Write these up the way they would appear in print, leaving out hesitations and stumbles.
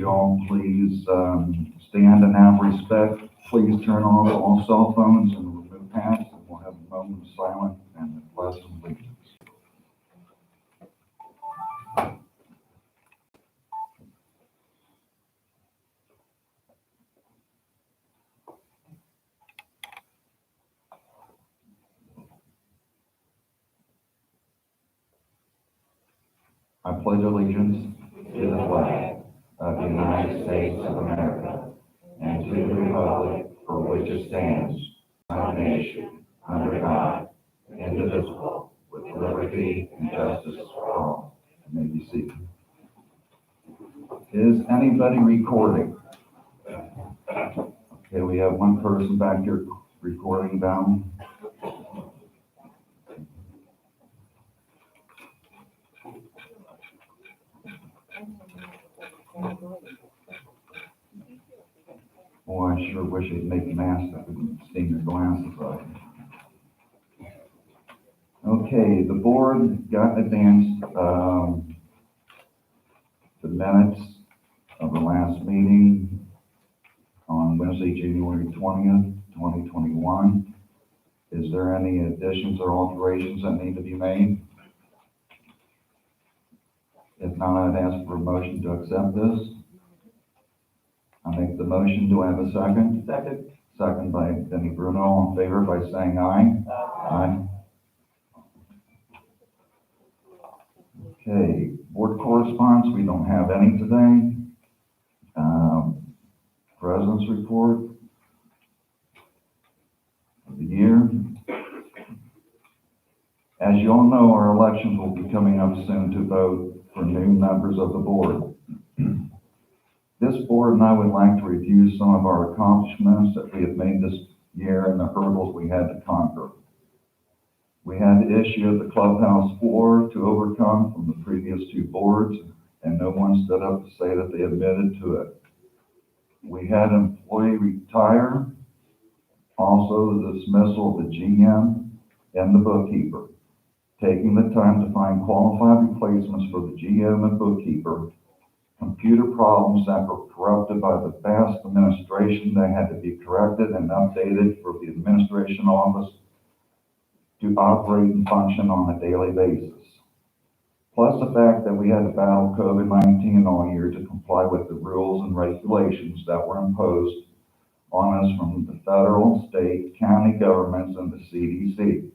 you all please stand and have respect. Please turn off all cell phones and remove hats, and we'll have a moment of silence and the pledge of allegiance. I pledge allegiance to the flag of the United States of America and to the republic for which it stands, one nation, under God, indivisible, with liberty and justice for all. You may be seated. Is anybody recording? Okay, we have one person back here recording down. Oh, I sure wish they'd make masks that we can see your glasses right. Okay, the board got advanced the minutes of the last meeting on Wednesday, January 20th, 2021. Is there any additions or alterations that need to be made? If not, I'd ask for a motion to accept this. I make the motion. Do I have a second? Second. Second by Benny Bruno. All in favor by saying aye. Aye. Okay, board correspondence, we don't have any today. President's report of the year. As you all know, our elections will be coming up soon to vote for new members of the board. This board and I would like to review some of our accomplishments that we have made this year and the hurdles we had to conquer. We had the issue of the clubhouse floor to overcome from the previous two boards, and no one stood up to say that they admitted to it. We had an employee retire, also the dismissal of the GM and the bookkeeper. Taking the time to find qualified replacements for the GM and bookkeeper, computer problems that were corrupted by the past administration that had to be corrected and updated for the administration office to operate and function on a daily basis. Plus the fact that we had to battle COVID-19 all year to comply with the rules and regulations that were imposed on us from the federal, state, county governments, and the CDC.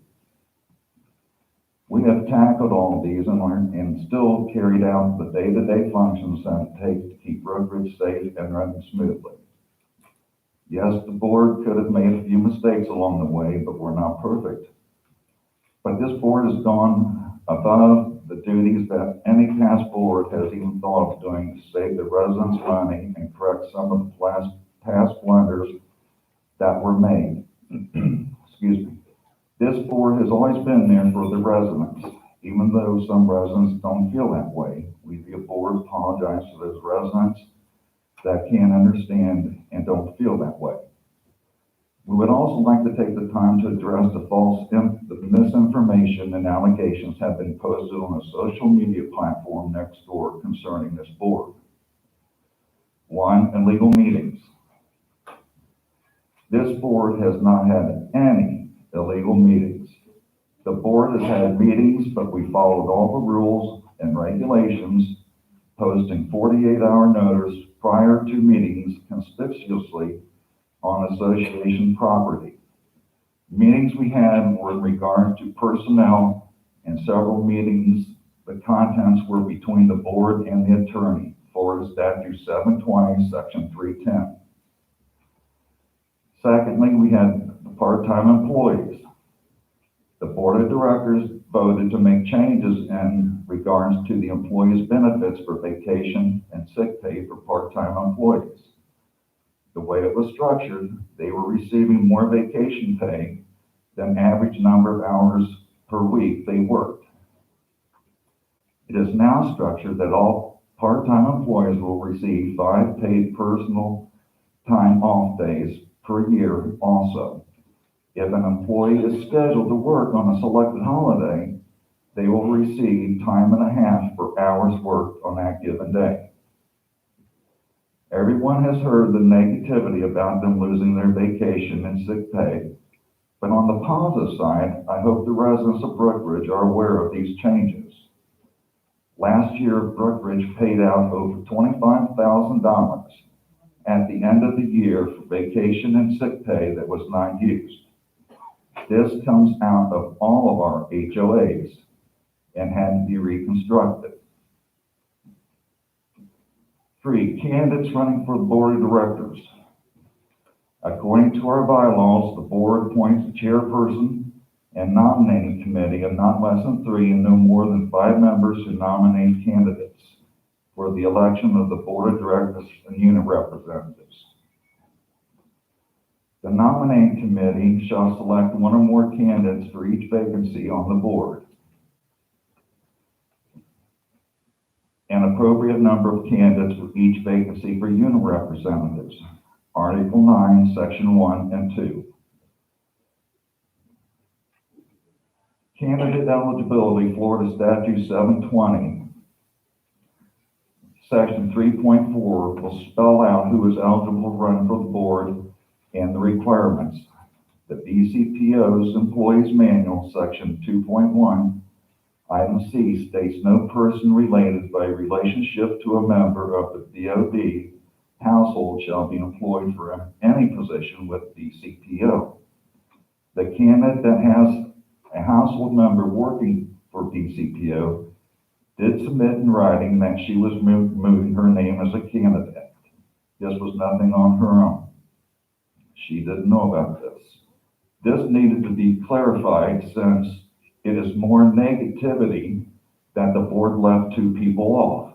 We have tackled all of these and still carried out the day-to-day functions that it takes to keep Brookridge safe and running smoothly. Yes, the board could have made a few mistakes along the way, but we're not perfect. But this board has gone above the duties that any past board has even thought of doing to save the residents money and correct some of the past blunders that were made. Excuse me. This board has always been there for the residents, even though some residents don't feel that way. We, the board, apologize to those residents that can't understand and don't feel that way. We would also like to take the time to address the misinformation and allegations have been posted on a social media platform next door concerning this board. 1, illegal meetings. This board has not had any illegal meetings. The board has had meetings, but we followed all the rules and regulations, posting 48-hour notice prior to meetings conspicuously on association property. Meetings we had were in regard to personnel, and several meetings, the contents were between the board and the attorney, Florida Statute 720, Section 310. Secondly, we had the part-time employees. The board of directors voted to make changes in regards to the employees' benefits for vacation and sick pay for part-time employees. The way it was structured, they were receiving more vacation pay than average number of hours per week they worked. It is now structured that all part-time employees will receive 5 paid personal time off days per year also. If an employee is scheduled to work on a selected holiday, they will receive time and a half for hours worked on that given day. Everyone has heard the negativity about them losing their vacation and sick pay. But on the positive side, I hope the residents of Brookridge are aware of these changes. Last year, Brookridge paid out over $25,000 at the end of the year for vacation and sick pay that was not used. This comes out of all of our HOAs and had to be reconstructed. 3, candidates running for the board of directors. According to our bylaws, the board appoints a chairperson and nominating committee of not less than 3 and no more than 5 members who nominate candidates for the election of the board of directors and unit representatives. The nominating committee shall select 1 or more candidates for each vacancy on the board. An appropriate number of candidates for each vacancy for unit representatives. Article 9, Section 1 and 2. Candidate eligibility, Florida Statute 720, Section 3.4 will spell out who is eligible to run for the board and the requirements. The BCPO's Employees Manual, Section 2.1, Item C states no person related by relationship to a member of the BOD household shall be employed for any position with BCPO. The candidate that has a household member working for BCPO did submit in writing that she was moving her name as a candidate. This was nothing on her own. She didn't know about this. This needed to be clarified since it is more negativity that the board left 2 people off.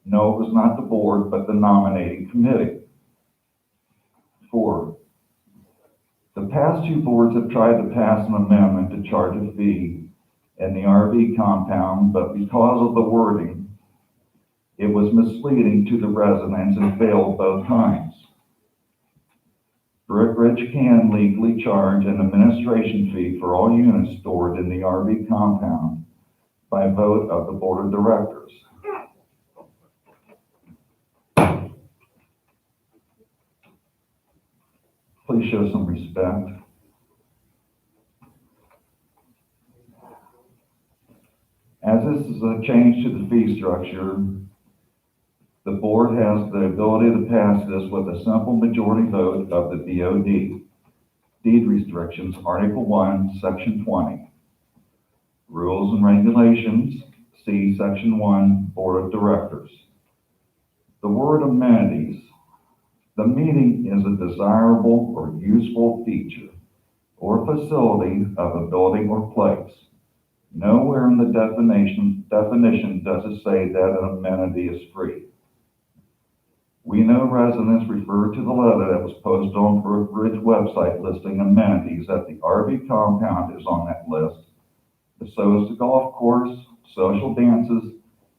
No, it was not the board, but the nominating committee. 4, the past 2 boards have tried to pass an amendment to charge a fee in the RV compound, but because of the wording, it was misleading to the residents and failed both times. Brookridge can legally charge an administration fee for all units stored in the RV compound by vote of the board of directors. Please show some respect. As this is a change to the fee structure, the board has the ability to pass this with a simple majority vote of the BOD. Deed restrictions, Article 1, Section 20. Rules and regulations, see Section 1, Board of Directors. The word amenities. The meeting is a desirable or useful feature or facility of a building or place. Nowhere in the definition does it say that an amenity is free. We know residents refer to the letter that was posted on Brookridge website listing amenities that the RV compound is on that list, but so is the golf course, social dances,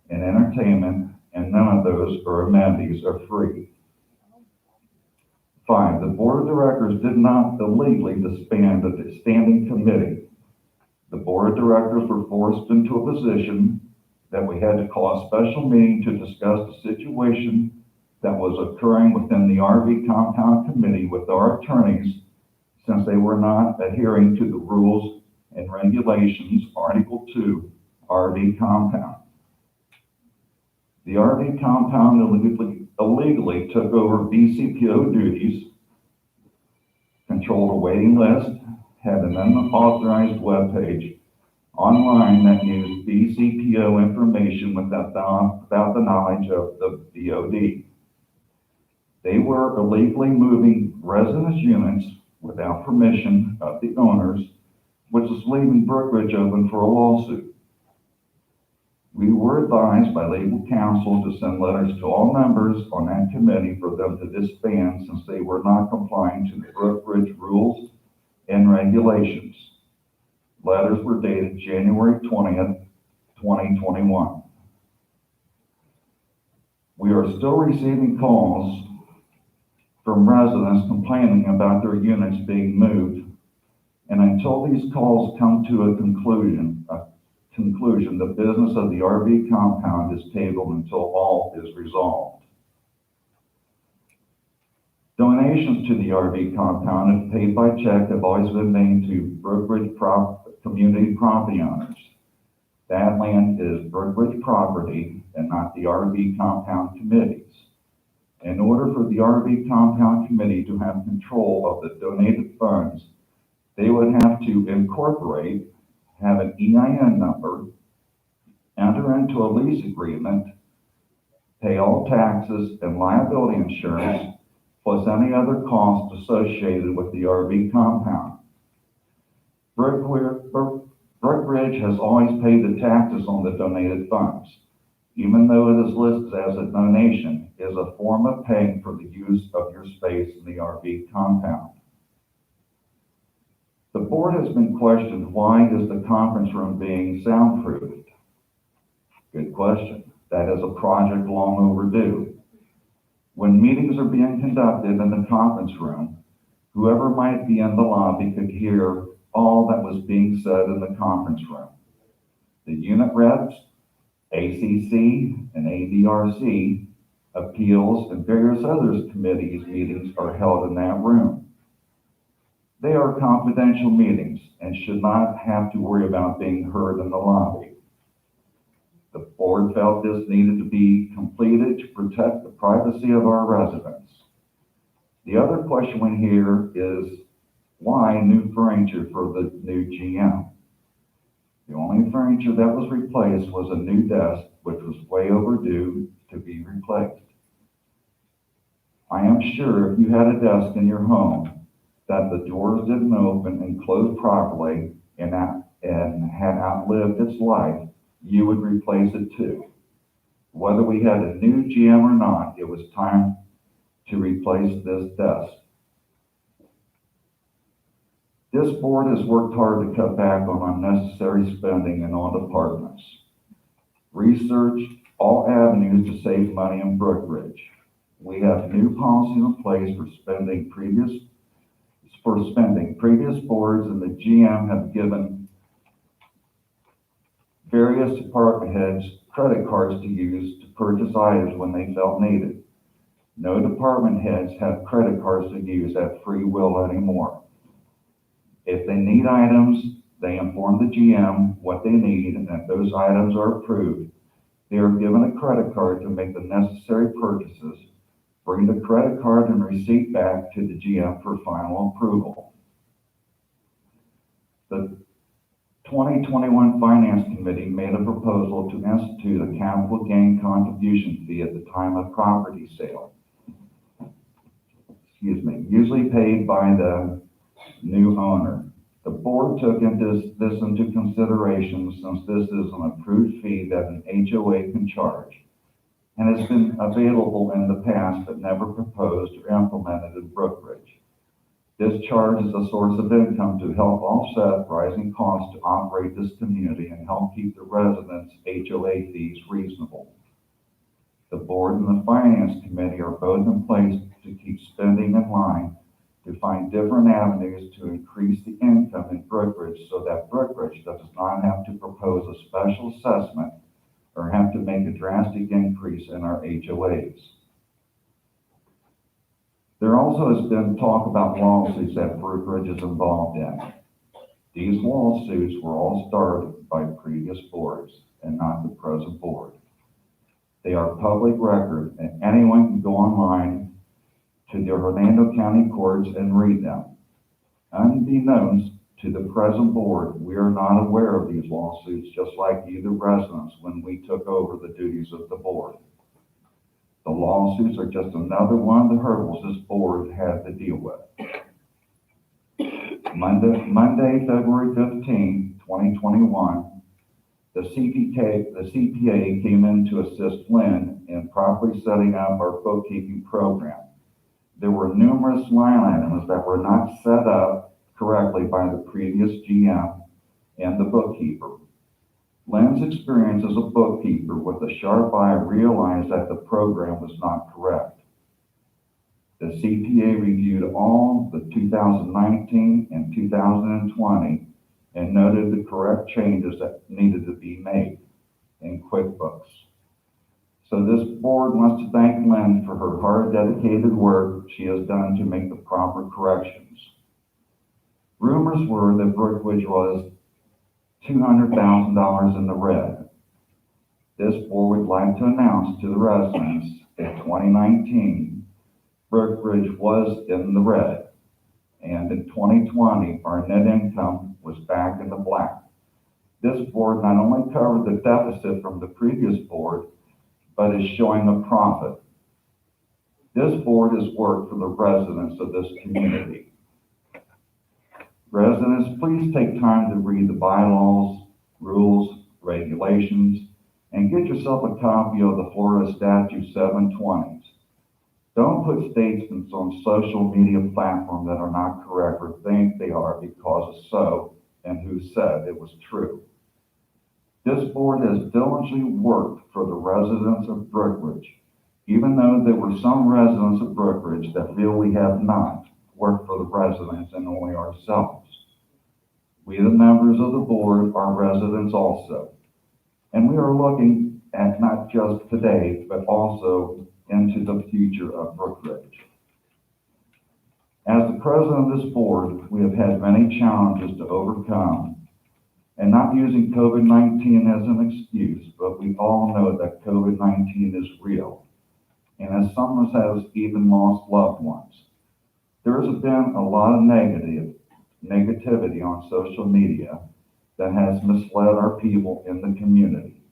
and entertainment, and none of those amenities are free. 5, the board of directors did not illegally disband the standing committee. The board of directors were forced into a position that we had to call a special meeting to discuss the situation that was occurring within the RV compound committee with our attorneys, since they were not adhering to the rules and regulations, Article 2, RV compound. The RV compound illegally took over BCPO duties, controlled a waiting list, had an unauthorized webpage online that used BCPO information without the knowledge of the BOD. They were illegally moving residence units without permission of the owners, which is leaving Brookridge open for a lawsuit. We were advised by legal counsel to send letters to all members on that committee for them to disband since they were not complying to the Brookridge rules and regulations. Letters were dated January 20th, 2021. We are still receiving calls from residents complaining about their units being moved, and until these calls come to a conclusion, the business of the RV compound is tabled until all is resolved. Donations to the RV compound, if paid by check, have always been made to Brookridge community property owners. That land is Brookridge property and not the RV compound committees. In order for the RV compound committee to have control of the donated funds, they would have to incorporate, have an EIN number, enter into a lease agreement, pay all taxes and liability insurance, plus any other costs associated with the RV compound. Brookridge has always paid the taxes on the donated funds, even though it is listed as a donation, is a form of paying for the use of your space in the RV compound. The board has been questioned, why is the conference room being soundproofed? Good question. That is a project long overdue. When meetings are being conducted in the conference room, whoever might be in the lobby could hear all that was being said in the conference room. The unit reps, ACC and ADRC, appeals, and various other committees meetings are held in that room. They are confidential meetings and should not have to worry about being heard in the lobby. The board felt this needed to be completed to protect the privacy of our residents. The other question we hear is, why new furniture for the new GM? The only furniture that was replaced was a new desk, which was way overdue to be replaced. I am sure if you had a desk in your home that the doors didn't open and close properly and had outlived its life, you would replace it too. Whether we had a new GM or not, it was time to replace this desk. This board has worked hard to cut back on unnecessary spending in all departments. Researched all avenues to save money in Brookridge. We have new policies in place for spending. Previous boards and the GM have given various department heads credit cards to use to purchase items when they felt needed. No department heads have credit cards to use at free will anymore. If they need items, they inform the GM what they need, and if those items are approved, they are given a credit card to make the necessary purchases, bring the credit card and receipt back to the GM for final approval. The 2021 Finance Committee made a proposal to institute a capital gain contribution fee at the time of property sale. Usually paid by the new owner. The board took this into consideration since this is an approved fee that an HOA can charge and has been available in the past but never proposed or implemented in Brookridge. This charge is a source of income to help offset rising costs to operate this community and help keep the residents' HOA fees reasonable. The board and the Finance Committee are both in place to keep spending in line, to find different avenues to increase the income in Brookridge so that Brookridge does not have to propose a special assessment or have to make a drastic increase in our HOAs. There also has been talk about lawsuits that Brookridge is involved in. These lawsuits were all started by previous boards and not the present board. They are public record and anyone can go online to the Hernando County courts and read them. Unbeknownst to the present board, we are not aware of these lawsuits, just like either residents when we took over the duties of the board. The lawsuits are just another one of the hurdles this board had to deal with. Monday, February 15, 2021, the CPA came in to assist Lynn in properly setting up our bookkeeping program. There were numerous line items that were not set up correctly by the previous GM and the bookkeeper. Lynn's experience as a bookkeeper with a sharp eye realized that the program was not correct. The CPA reviewed all the 2019 and 2020 and noted the correct changes that needed to be made in QuickBooks. So this board wants to thank Lynn for her hard, dedicated work she has done to make the proper corrections. Rumors were that Brookridge was $200,000 in the red. This board would like to announce to the residents that 2019, Brookridge was in the red. And in 2020, our net income was back in the black. This board not only covered the deficit from the previous board, but is showing a profit. This board has worked for the residents of this community. Residents, please take time to read the bylaws, rules, regulations, and get yourself a copy of the Florida Statute 720s. Don't put statements on social media platforms that are not correct or think they are because of so and who said it was true. This board has diligently worked for the residents of Brookridge, even though there were some residents of Brookridge that feel we have not worked for the residents and only ourselves. We, the members of the board, are residents also, and we are looking at not just today, but also into the future of Brookridge. As the president of this board, we have had many challenges to overcome, and not using COVID-19 as an excuse, but we all know that COVID-19 is real, and as some of us have even lost loved ones. There has been a lot of negativity on social media that has misled our people in the community.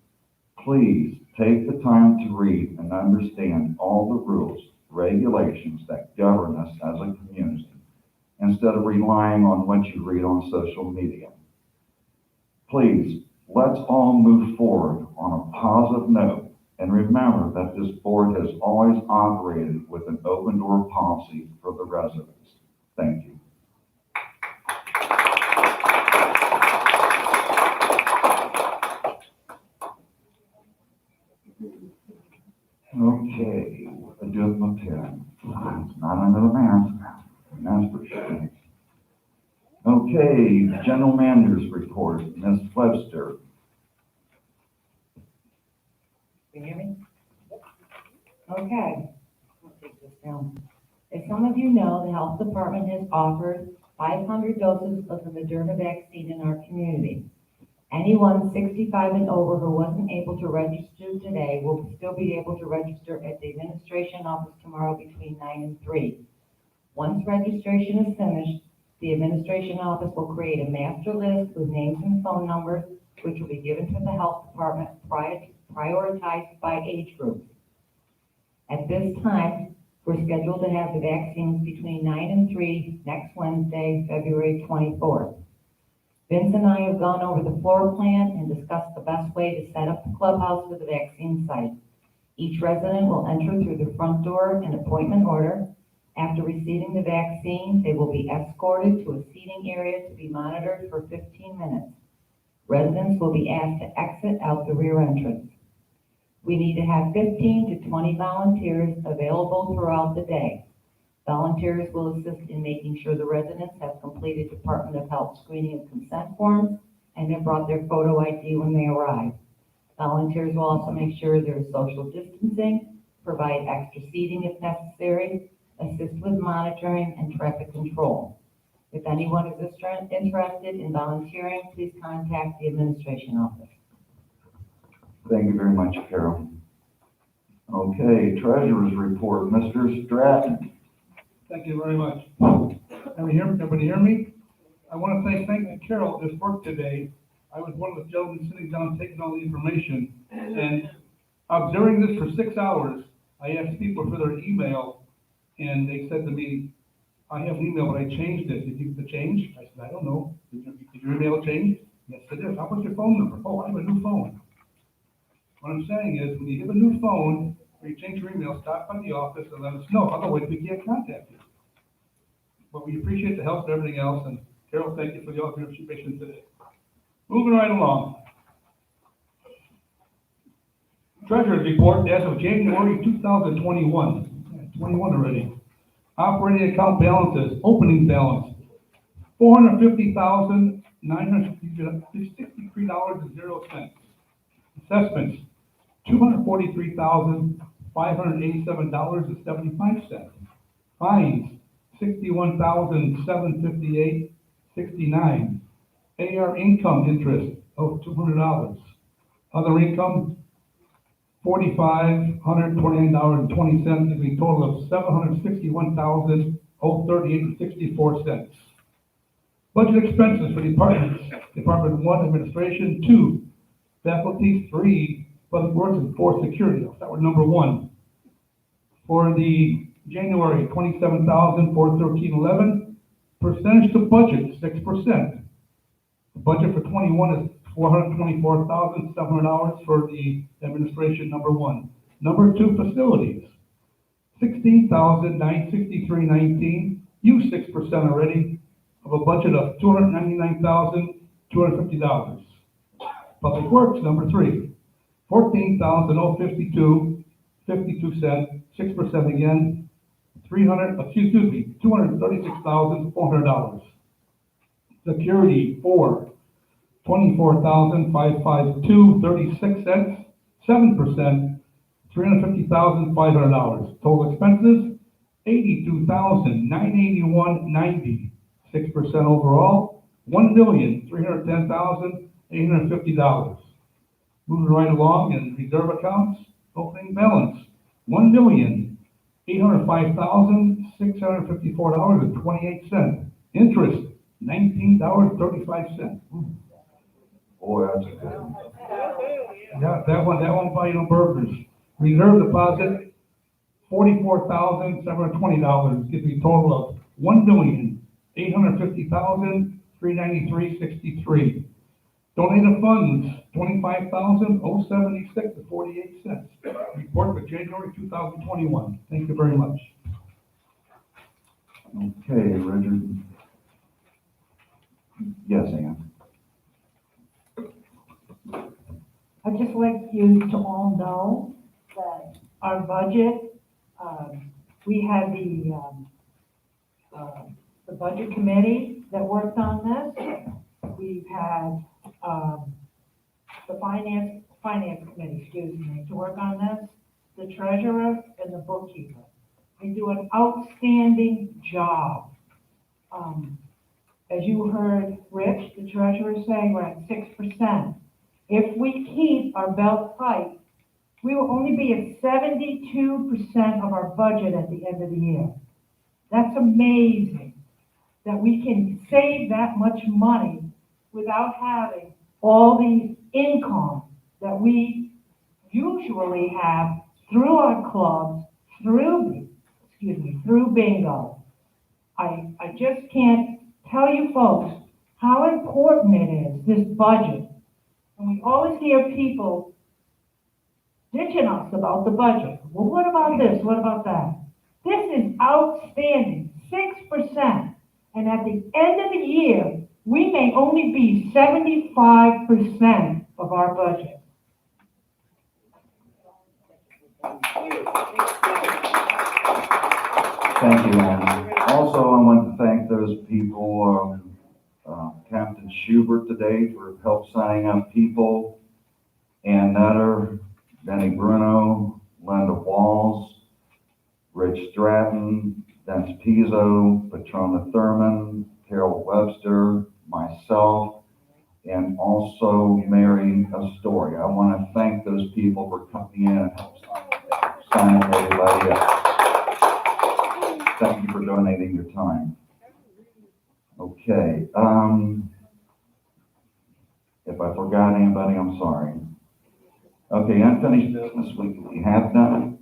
Please take the time to read and understand all the rules, regulations that govern us as a community, instead of relying on what you read on social media. Please, let's all move forward on a positive note, and remember that this board has always operated with an open door policy for the residents. Thank you. Okay, I do have my pen. It's not under the mask, that's for sure. Okay, General Manager's report, Ms. Webster. Can you hear me? Okay, I'll take this down. As some of you know, the Health Department has offered 500 doses of the Moderna vaccine in our community. Anyone 65 and over who wasn't able to register today will still be able to register at the administration office tomorrow between 9 and 3. Once registration is finished, the administration office will create a master list with names and phone numbers, which will be given to the health department prioritized by age group. At this time, we're scheduled to have the vaccines between 9 and 3 next Wednesday, February 24th. Vince and I have gone over the floor plan and discussed the best way to set up the clubhouse for the vaccine site. Each resident will enter through the front door in appointment order. After receiving the vaccine, they will be escorted to a seating area to be monitored for 15 minutes. Residents will be asked to exit out the rear entrance. We need to have 15 to 20 volunteers available throughout the day. Volunteers will assist in making sure the residents have completed Department of Health screening and consent forms and have brought their photo ID when they arrive. Volunteers will also make sure there is social distancing, provide extra seating if necessary, assist with monitoring and traffic control. If anyone is interested in volunteering, please contact the administration office. Thank you very much, Carol. Okay, Treasurer's report, Mr. Stratton. Thank you very much. Everybody hear me? I want to thank Carol for this work today. I was one of the gentlemen sitting down taking all the information, and observing this for 6 hours, I asked people for their email, and they said to me, I have an email, but I changed it. Did you get the change? I said, I don't know. Did your email change? Yes, it is. How about your phone number? Oh, I have a new phone. What I'm saying is, when you have a new phone, or you change your email, stop by the office and let us know. Otherwise, we can't contact you. But we appreciate the help and everything else, and Carol, thank you for the observation today. Moving right along. Treasurer's report as of January 2021. 21 already. Operating account balances, opening balance, $450,963.00. Assessments, $243,587.75. Fines, $61,758.69. AR income interest of $200. Other income, $4,529.20, giving a total of $761,038.64. Budget expenses for departments: Department 1, Administration; 2, Faculty; 3, Public Works; and 4, Security. I'll start with number 1. For the January, $27,413.11. Percentage to budget, 6%. The budget for 21 is $424,700 for the administration, number 1. Number 2, facilities, $16,963.19. Use 6% already, of a budget of $299,250. Public Works, number 3, $14,052.52, 6% again, $236,400. Security, 4, $24,552.36, 7%, $350,500. Total expenses, $82,981.90, 6% overall, $1,310,850. Moving right along in reserve accounts, opening balance, $1,805,654.28. Interest, $19.35. Boy, that's a good one. Yeah, that one buy no burgers. Reserve deposit, $44,720, gives me a total of $1,850,393.63. Donated funds, $25,076.48. Report for January 2021. Thank you very much. Okay, Richard. Yes, Ann. I'd just like you to all know that our budget, we had the budget committee that worked on this. We've had the finance committee, to work on this, the treasurer and the bookkeeper. They do an outstanding job. As you heard Rich, the treasurer, say, we're at 6%. If we keep our belt tight, we will only be at 72% of our budget at the end of the year. That's amazing that we can save that much money without having all the income that we usually have through our clubs, through bingo. I just can't tell you folks how important it is, this budget. And we always hear people ditching us about the budget. Well, what about this? What about that? This is outstanding, 6%. And at the end of the year, we may only be 75% of our budget. Thank you, Ann. Also, I want to thank those people, Captain Schubert today for help signing up people, Ann Nutter, Benny Bruno, Linda Walls, Rich Stratton, Vince Pizzo, Patrona Thurman, Carol Webster, myself, and also Mary Astoria. I want to thank those people for coming in and help sign everybody up. Thank you for donating your time. Okay, if I forgot anybody, I'm sorry. Okay, unfinished business we have done.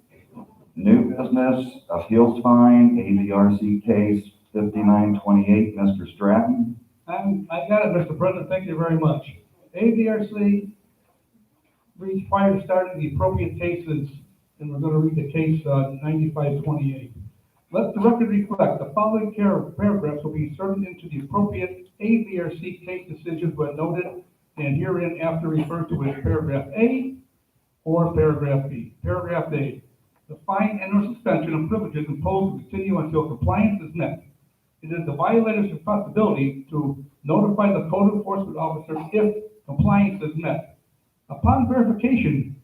New business, appeals fine, AVRC case 5928, Mr. Stratton. I got it, Mr. President. Thank you very much. AVRC reached prior to starting the appropriate cases, and we're going to read the case 9528. Let the record reflect the following paragraphs will be inserted into the appropriate AVRC case decisions when noted and herein after referred to as paragraph A or paragraph B. Paragraph A, the fine and/or suspension of privileges imposed will continue until compliance is met. It is the violator's responsibility to notify the code enforcement officer if compliance is met. Upon verification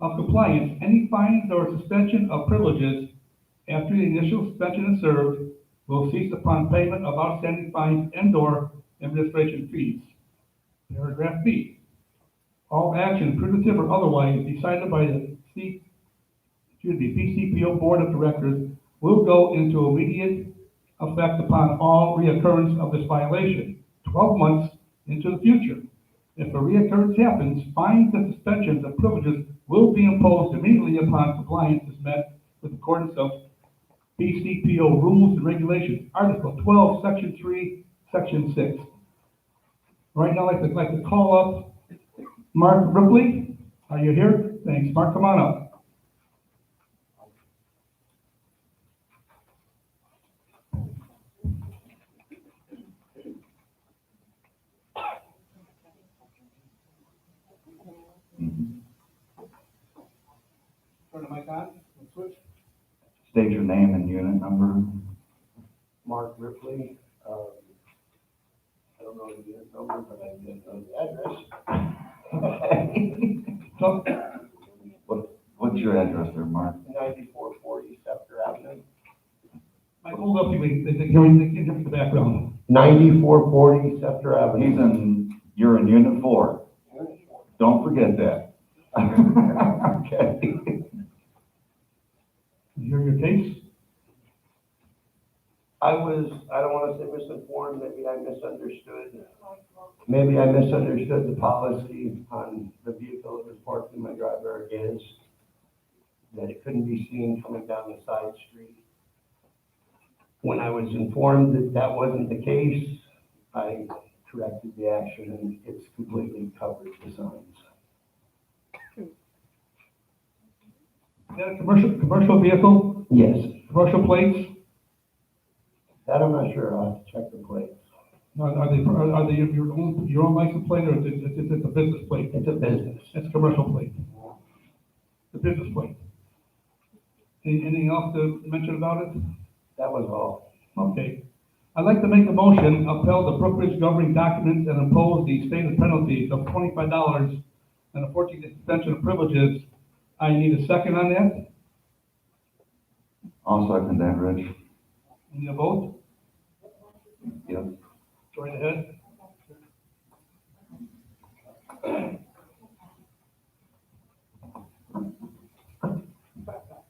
of compliance, any fines or suspension of privileges after the initial suspension is served will cease upon payment of outstanding fines and/or administration fees. Paragraph B, all action, punitive or otherwise, decided by the PCPO Board of Directors will go into immediate effect upon all reoccurrence of this violation, 12 months into the future. If a reoccurrence happens, fines and suspensions of privileges will be imposed immediately upon compliance is met with accordance of PCPO rules and regulations, Article 12, Section 3, Section 6. Right now, I'd like to call up Mark Ripley. Are you here? Thanks. Mark, come on up. Turn the mic on. Switch. State your name and unit number. Mark Ripley, I don't know the unit number, but I can know the address. So, What's your address there, Mark? 9440 Scepter Avenue. Mike, hold up, they can hear the background. 9440 Scepter Avenue. You're in Unit 4. Don't forget that. Okay. You hear your case? I don't want to say misinformed, maybe I misunderstood. Maybe I misunderstood the policy on the vehicle that was parked in my driveway is that it couldn't be seen coming down the side street. When I was informed that that wasn't the case, I corrected the action and it's completely covered the signs. Is that a commercial vehicle, Yes, commercial plates? that I'm not sure, I'll have to check the plates. Are they your own license plate or is it a business plate? It's a business. It's a commercial plate. The business plate. Anything else to mention about it? That was all. Okay. I'd like to make a motion, upheld the Brookridge governing documents and impose the stated penalties of $25 and a 14-day suspension of privileges. I need a second on that. I'll second that, Rich. Need a vote? Yes. Go right ahead.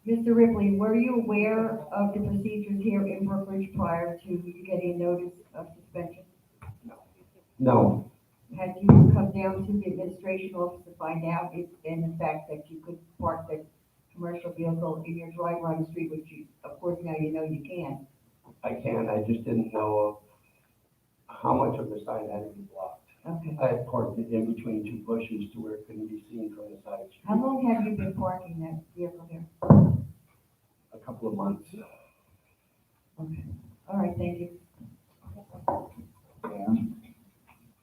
Mr. Ripley, were you aware of the procedures here in Brookridge prior to you getting notice of suspension? No, Had you come down to the administration office to find out if, in the fact that you could park the commercial vehicle in your driveway on the street, which you, of course, now you know you can? I can't, I just didn't know how much of the sign had to be blocked. Okay. I had parked it in between two bushes to where it couldn't be seen from the side street. How long have you been parking that vehicle there? A couple of months. Okay. All right, thank you. Dan?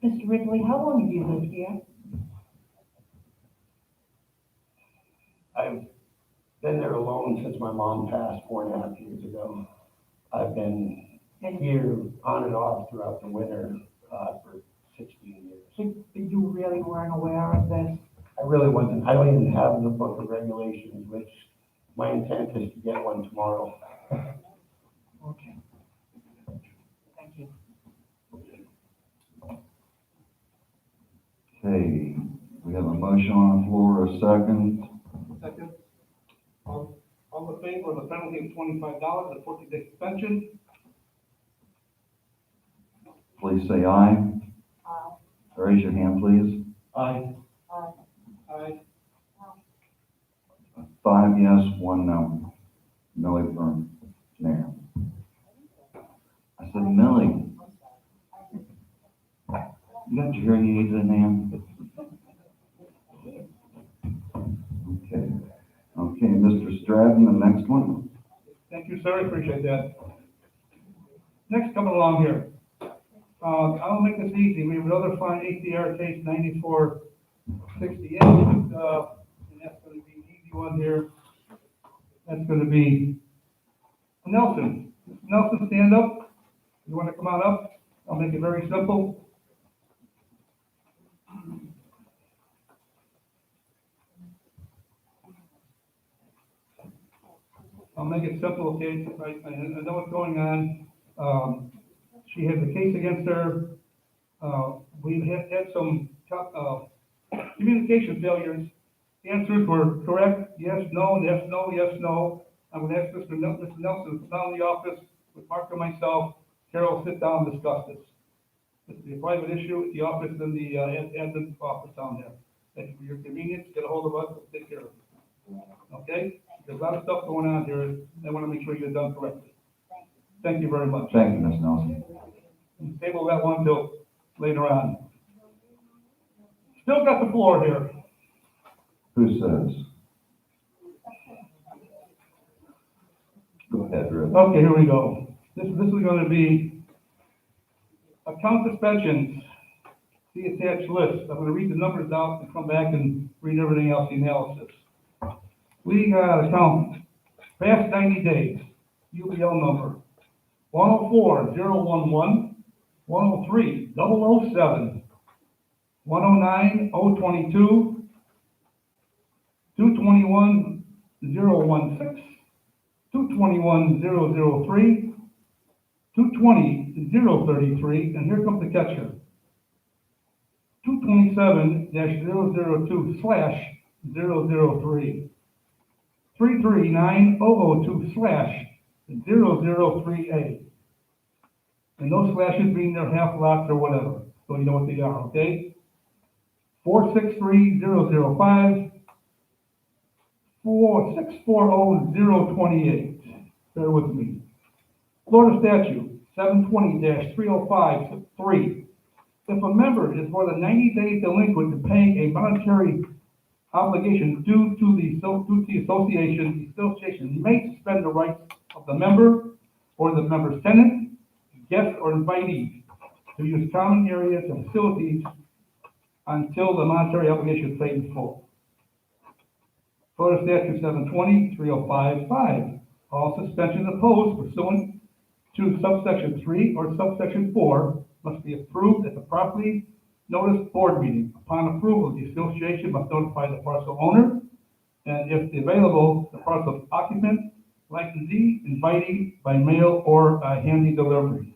Mr. Ripley, how long have you lived here? I've been there alone since my mom passed 4.5 years ago. I've been here on and off throughout the winter for 16 years. So you really weren't aware of this? I really wasn't. I don't even have the book of regulations, which my intent is to get one tomorrow. Okay. Thank you. Okay, we have a motion on the floor, a second. Second. All in favor of the penalty of $25 and 14-day suspension? Please say aye. Aye. Raise your hand, please. Aye. Aye. 5 yes, 1 no. Millie from there. I said, Millie. You got your hearing aids in, Nan? Okay. Okay, Mr. Stratton, the next one. Thank you, sir. I appreciate that. Next, coming along here. I'll make this easy. We have another fine ACR case 9468. And that's going to be an easy one here. That's going to be Nelson. Nelson, stand up. You want to come on up? I'll make it very simple. I'll make it simple, okay? I know what's going on. She has a case against her. We've had some communication failures. Answers were correct, yes, no, yes, no, yes, no. I'm gonna ask Mr. Nelson to come down to the office with Mark and myself. Carol, sit down and discuss this. This is a private issue at the office in the admin office down there. Thank you for your convenience. Get a hold of us, we'll take care of it. Okay? There's a lot of stuff going on here. I want to make sure you're done correctly. Thank you very much. Thank you, Ms. Nelson. Table that one till later on. Still got the floor here. Who says? Go ahead, Rick. Okay, here we go. This is going to be account suspensions. See attached list. I'm going to read the numbers out and come back and read everything else, the analysis. We got account past 90 days, UBL number 104-011, 103-007, 109-022, 221-016, 221-003, 220-033, and here comes the catcher. 227-002/003, 339-002/003A. And those slashes being their half lots or whatever, so you know what they are, okay? 463-005, 640-028. Bear with me. Florida statute 720-305-3. If a member is more than 90 days delinquent in paying a monetary obligation due to the association may suspend the rights of the member or the member's tenant, guest, or invitee to use common areas and facilities until the monetary obligation is paid in full. Florida statute 720-305-5. All suspensions imposed pursuant to subsection 3 or subsection 4 must be approved at the properly noticed board meeting. Upon approval, the association must notify the parcel owner, and if available, the parcel occupant, licensee, invitee by mail or handy delivery.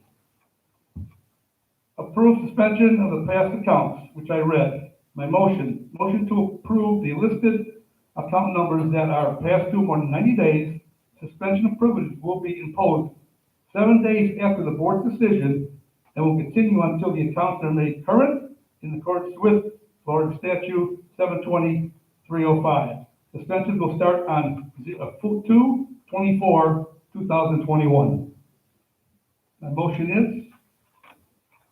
Approve suspension of the past accounts, which I read. My motion to approve the listed account numbers that are past due more than 90 days. Suspension of privileges will be imposed 7 days after the board's decision and will continue until the accounts are made current in accordance with Florida statute 720-305. Suspensions will start on 2/24/2021. My motion is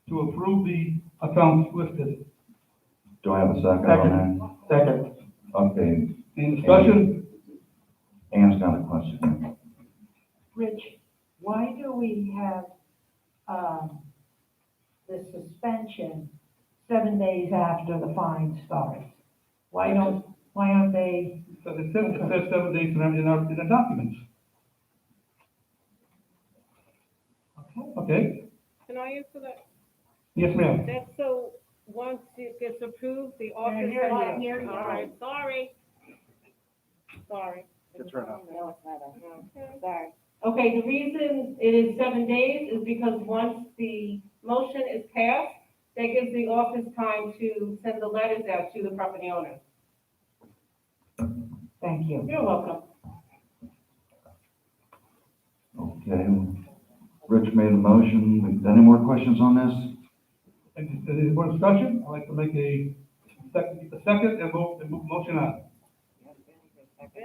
to approve the accounts listed. Do I have a second on Second. that? Okay, Any discussion? Ann's got a question. Rich, why do we have, the suspension 7 days after the fine starts? Why aren't they? Because it says 7 days in our documents. Okay? Can I answer that? Yes, ma'am. That's so, once it gets approved, the office here, has. here you All go. right, sorry. Sorry. It's right now. No, it's not. Sorry. Okay, the reason it is 7 days is because once the motion is passed, that gives the office time to send the letters out to the property owner. Thank you. You're welcome. Okay, Rich made a motion. Any more questions on this? Any more discussion? I'd like to make a second and move motion on.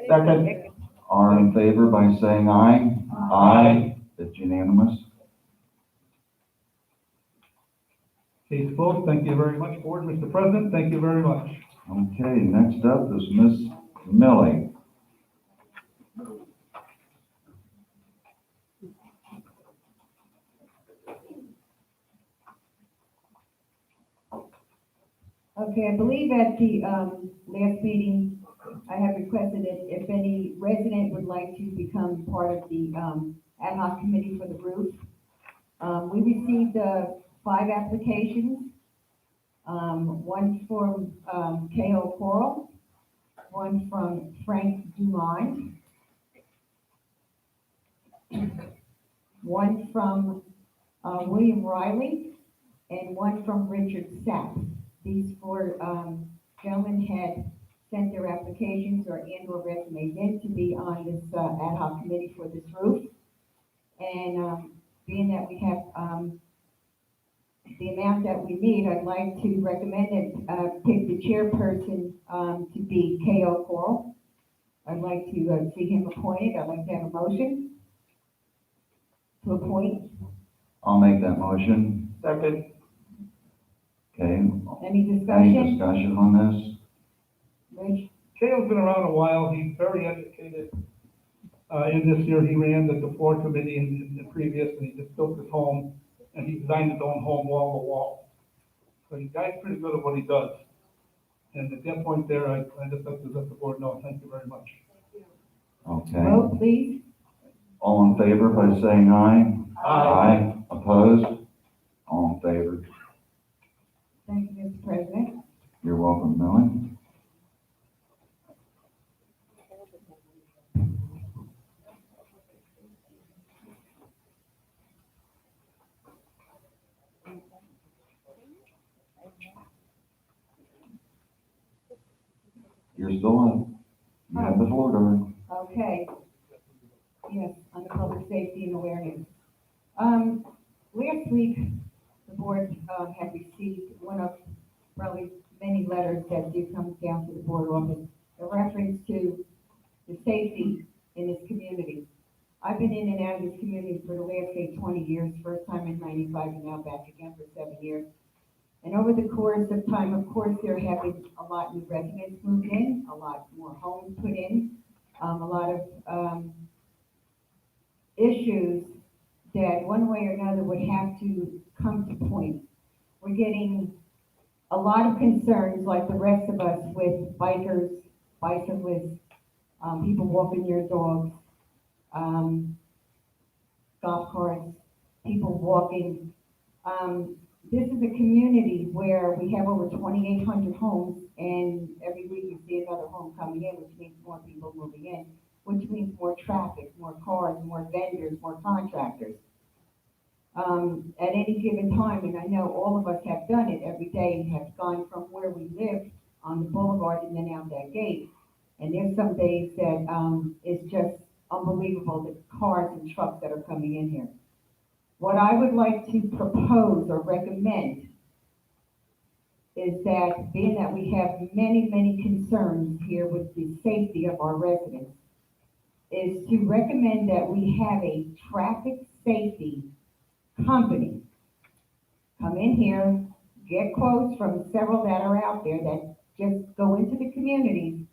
Second. Are in favor by saying aye? Aye. It's unanimous. Case closed. Thank you very much, Board. Mr. President, thank you very much. Okay, next up is Miss Millie. Okay, I believe at the last meeting, I have requested that if any resident would like to become part of the ad hoc committee for the roof. We received 5 applications. One from K.O. Coral, one from Frank Dumont, one from William Riley, and one from Richard Sapp. These four gentlemen had sent their applications or resumes in to be on this ad hoc committee for this roof. And being that we have the amount that we need, I'd like to recommend and pick the chairperson to be K.O. Coral. I'd like to see him appointed. I'd like to have a motion to appoint. I'll make that motion. Second, Okay. Any Any discussion? discussion on this? Rich? Kale's been around a while, he's very educated. In this year, he ran the floor committee in the previous, and he just built his home, and he designed his own home wall to wall. So the guy's pretty good at what he does. And at that point there, I just have to let the board know, thank you very much. Okay. Vote, please. All in favor by saying aye? Aye. Opposed? All in favor. Thank you, Mr. President. You're welcome, Millie. You're still up. You have the floor, darling. Okay. Yes, on the public safety and awareness. Last week, the board had received one of probably many letters that do come down to the board office in reference to the safety in this community. I've been in and out of this community for the last, say, 20 years, first time in 95 and now back again for 7 years. And over the course of time, of course, there have been a lot new residents moved in, a lot more homes put in, a lot of issues that one way or another would have to come to point. We're getting a lot of concerns, like the rest of us, with bikers, bicyclists, people walking their dogs, golf carts, people walking. This is a community where we have over 2,800 homes, and every week you see another home coming in, which means more people moving in, which means more traffic, more cars, more vendors, more contractors. At any given time, and I know all of us have done it every day, have gone from where we live on the boulevard and then out that gate. And there's some days that it's just unbelievable, the cars and trucks that are coming in here. What I would like to propose or recommend is that, being that we have many, many concerns here with the safety of our residents, is to recommend that we have a traffic safety company come in here, get quotes from several that are out there that just go into the communities,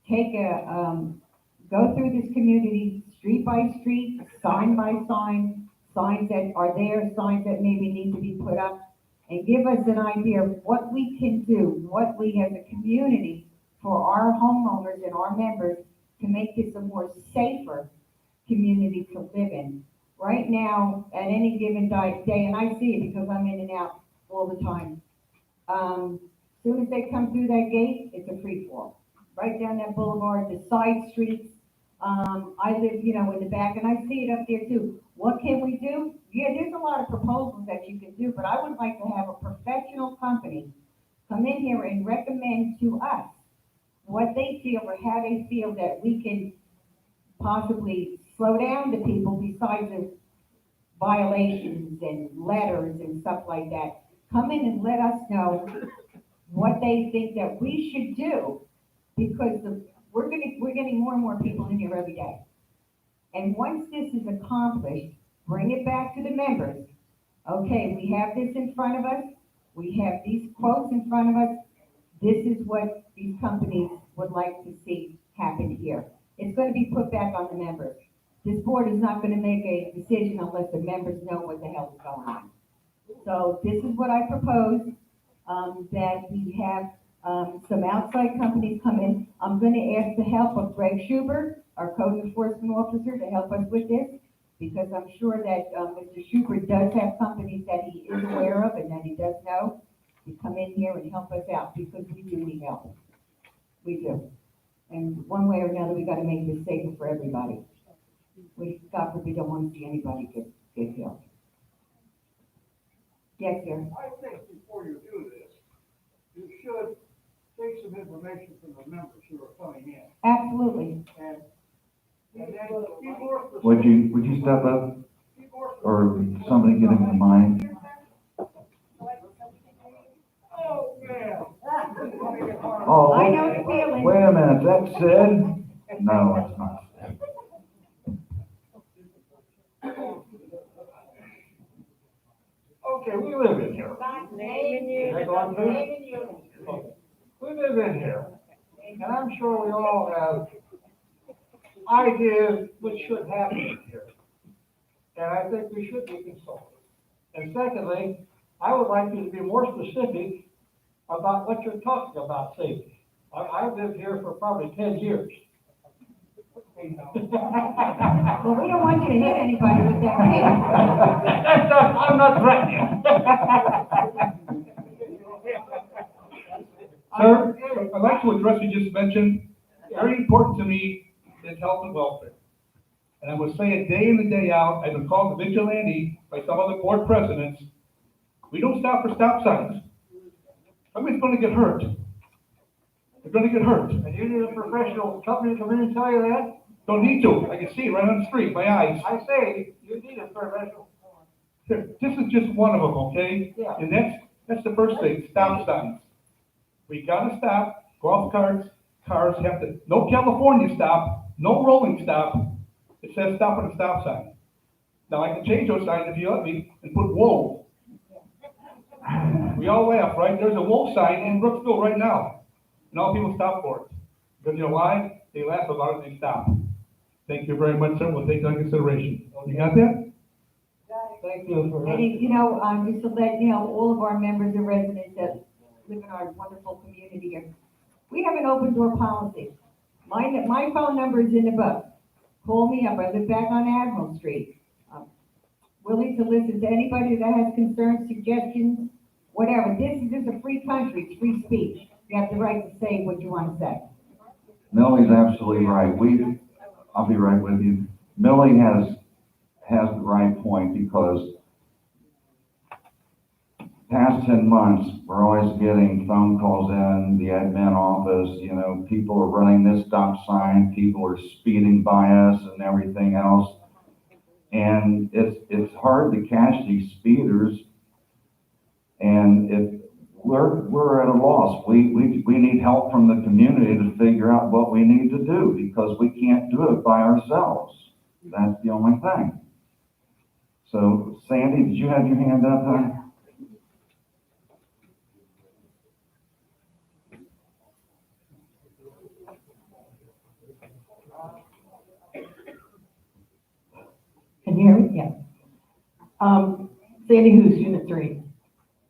take go through this community street by street, sign by sign, signs that are there, signs that maybe need to be put up, and give us an idea of what we can do, what we as a community for our homeowners and our members to make this a more safer community to live in. Right now, at any given day, and I see it because I'm in and out all the time, soon as they come through that gate, it's a free fall. Right down that boulevard, the side streets. I live, in the back, and I see it up there too. What can we do? Yeah, there's a lot of proposals that you can do, but I would like to have a professional company come in here and recommend to us what they feel or how they feel that we can possibly slow down the people besides the violations and letters and stuff like that. Come in and let us know what they think that we should do, because we're getting more and more people in here every day. And once this is accomplished, bring it back to the members. Okay, we have this in front of us. We have these quotes in front of us. This is what these companies would like to see happen here. It's going to be put back on the members. This board is not going to make a decision unless the members know what the hell is going on. So this is what I propose, that we have some outside companies come in. I'm going to ask the help of Greg Schubert, our code enforcement officer, to help us with this, because I'm sure that Mr. Schubert does have companies that he is aware of and that he does know to come in here and help us out, because we do need help. We do. And one way or another, we got to make this safer for everybody. We, God forbid, don't want to see anybody get killed. Yes, sir. I think before you do this, you should take some information from the members who are coming in. Absolutely. And then be more specific. Would you step up, or somebody get in the mic? Oh, man. Oh, I know the feeling. wait a minute, that's Sid? No, it's not Sid. Okay, we live in here. Name Can I go on to it? We live in here, and I'm sure we all have ideas what should happen here. And I think we should be consulted. And secondly, I would like you to be more specific about what you're talking about safety. I've lived here for probably 10 years. Well, we don't want you to hit anybody with that cane. I'm not threatening. Sir, I'd like to address what you just mentioned. Very important to me is health and welfare. And I will say it day in and day out, I've been called a vigilante by some other board presidents. We don't stop for stop signs. Somebody's gonna get hurt. They're gonna get hurt. And you need a professional company to come in and tell you that? Don't need to. I can see it right on the street, my eyes. I say, you need a professional. This is just one of them, okay? Yeah. And that's the first thing, stop signs. We gotta stop, golf carts, cars have to, no California stop, no rolling stop. It says stop at a stop sign. Now, I can change those signs if you let me and put whoa. We all laugh, right? There's a whoa sign in Brooksville right now. And all people stop for it. Because you know why? They laugh about it and they stop. Thank you very much, sir. We'll take that into consideration. You got that? Thank you for that. And, you know, just to let you know, all of our members and residents that live in our wonderful community here, we have an open door policy. My phone number is in the book. Call me up. I live back on Admiral Street. I'm willing to listen to anybody that has concerns, suggestions, whatever. This is a free country. It's free speech. You have the right to say what you want to say. Millie's absolutely right. I'll be right with you. Millie has the right point, because past 10 months, we're always getting phone calls in the admin office, you know, people are running this stop sign, people are speeding by us and everything else. And it's hard to catch these speeders. And if we're at a loss, we need help from the community to figure out what we need to do, because we can't do it by ourselves. That's the only thing. So Sandy, did you have your hand up, huh? Can you hear me? Yeah. Sandy Hoos, Unit 3.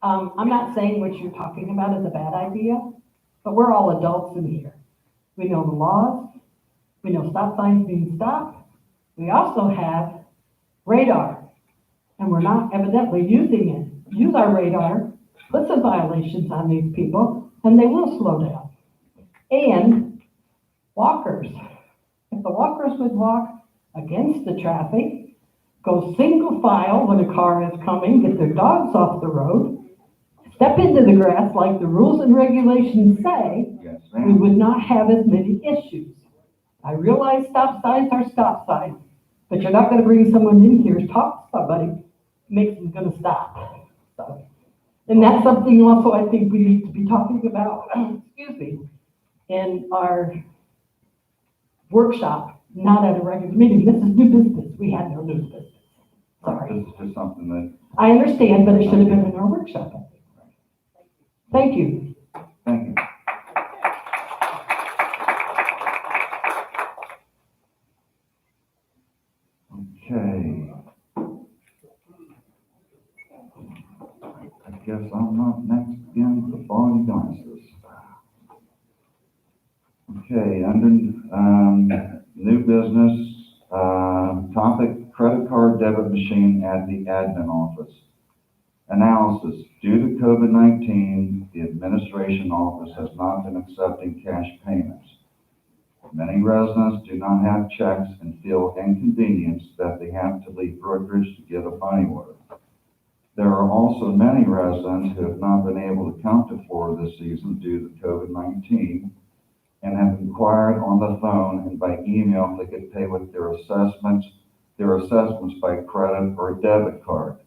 I'm not saying what you're talking about is a bad idea, but we're all adults in here. We know the laws. We know stop signs mean stop. We also have radar, and we're not evidently using it. Use our radar, put some violations on these people, and they will slow down. And walkers. If the walkers would walk against the traffic, go single file when a car is coming, get their dogs off the road, step into the grass like the rules and regulations say, Yes, we ma'am. would not have as many issues. I realize stop signs are stop signs, but you're not gonna bring someone in here, talk to somebody, makes them gonna stop. So, and that's something also I think we need to be talking about, excuse me, in our workshop, not at a regular meeting. This is new business. We had no new business. Sorry. This is just something that, I understand, but it should have been in our workshop. Thank you. thank you. Okay. I guess I'm not next again for the following dances. Okay, under, new business, topic, credit card debit machine at the admin office. Analysis, due to COVID-19, the administration office has not been accepting cash payments. Many residents do not have checks and feel inconvenienced that they have to leave Brookridge to get a money order. There are also many residents who have not been able to come to Florida this season due to COVID-19 and have inquired on the phone and by email if they could pay with their assessments by credit or debit card.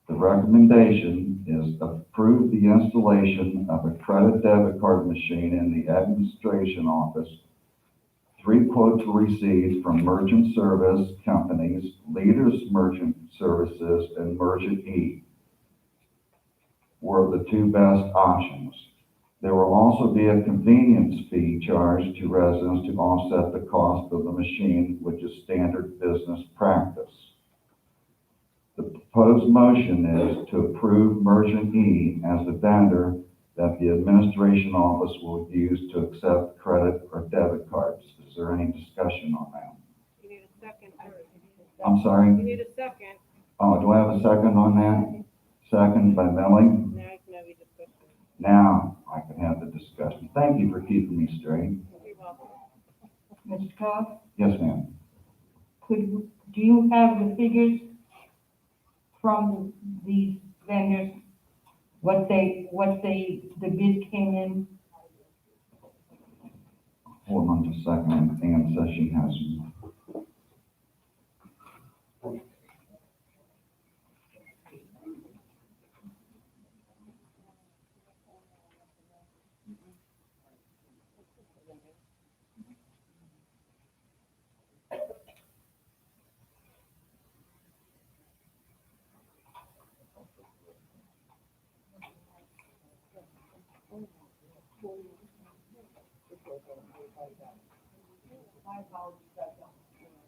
The recommendation is approve the installation of a credit debit card machine in the administration office. 3 quotes were received from merchant service companies, Leaders Merchant Services, and Merchant E were the 2 best options. There will also be a convenience fee charged to residents to offset the cost of the machine, which is standard business practice. The proposed motion is to approve Merchant E as the vendor that the administration office will use to accept credit or debit cards. Is there any discussion on that? You need a second. I'm You sorry? need a second. Oh, do I have a second on that? Second by Millie? Now you can have your discussion. Now I can have the discussion. Thank you for keeping me straight. You're welcome. Mr. Cox, Yes, ma'am. do you have the figures from these vendors? The bid came in? Hold on just a second. Ann says she has them.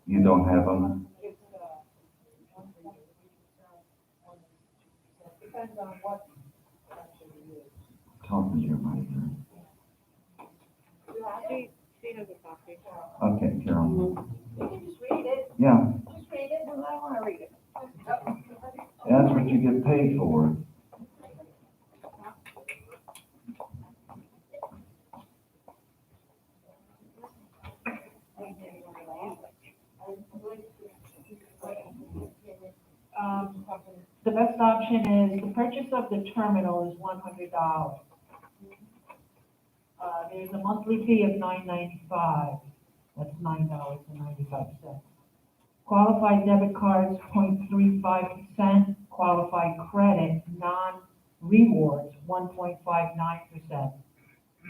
You don't have them? Talking to your mic here. She has a copy. Okay, Carol. You can just read it, Yeah, just read it, and I wanna read it. that's what you get paid for. The best option is, the purchase of the terminal is $100. There's a monthly fee of $9.95. That's $9.95. Qualified debit cards, 0.35%. Qualified credit, non-rewards, 1.59%.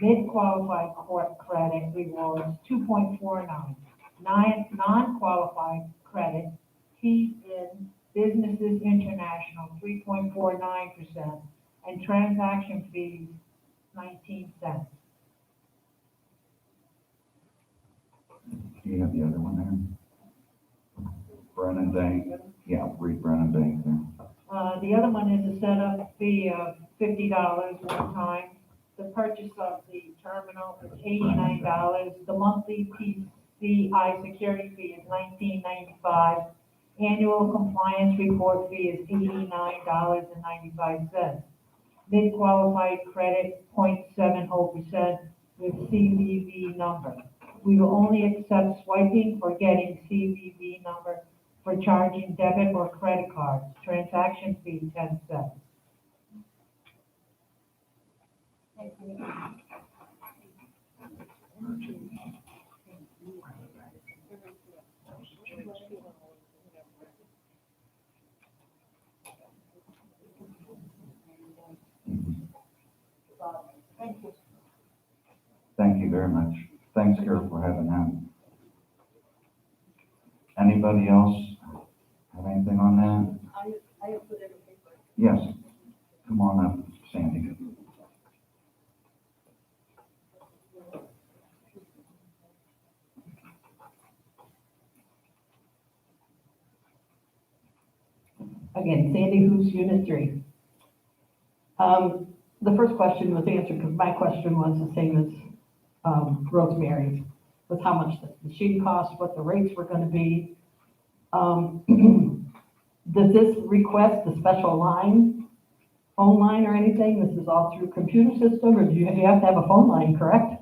Mid-qualified credit rewards, 2.49. Non-qualified credit, T-in Businesses International, 3.49%, and transaction fees, 19 cents. Do you have the other one there? Brennan Bank? Yeah, read Brennan Bank there. The other one is a setup fee of $50 one time. The purchase of the terminal is $89. The monthly PCI security fee is $19.95. Annual compliance report fee is $89.95. Mid-qualified credit, 0.70% with CVV number. We will only accept swiping or getting CVV number for charging debit or credit cards. Transaction fee, 10 cents. Thank you very much. Thanks, Carol, for having that. Anybody else have anything on that? I have put everything. Yes. Come on up, Sandy. Again, Sandy Hoops, Unit 3. The first question was answered because my question was the same as Rosemary's, was how much the machine cost, what the rates were going to be. Does this request a special line, phone line or anything? This is all through computer system, or do you have to have a phone line, correct?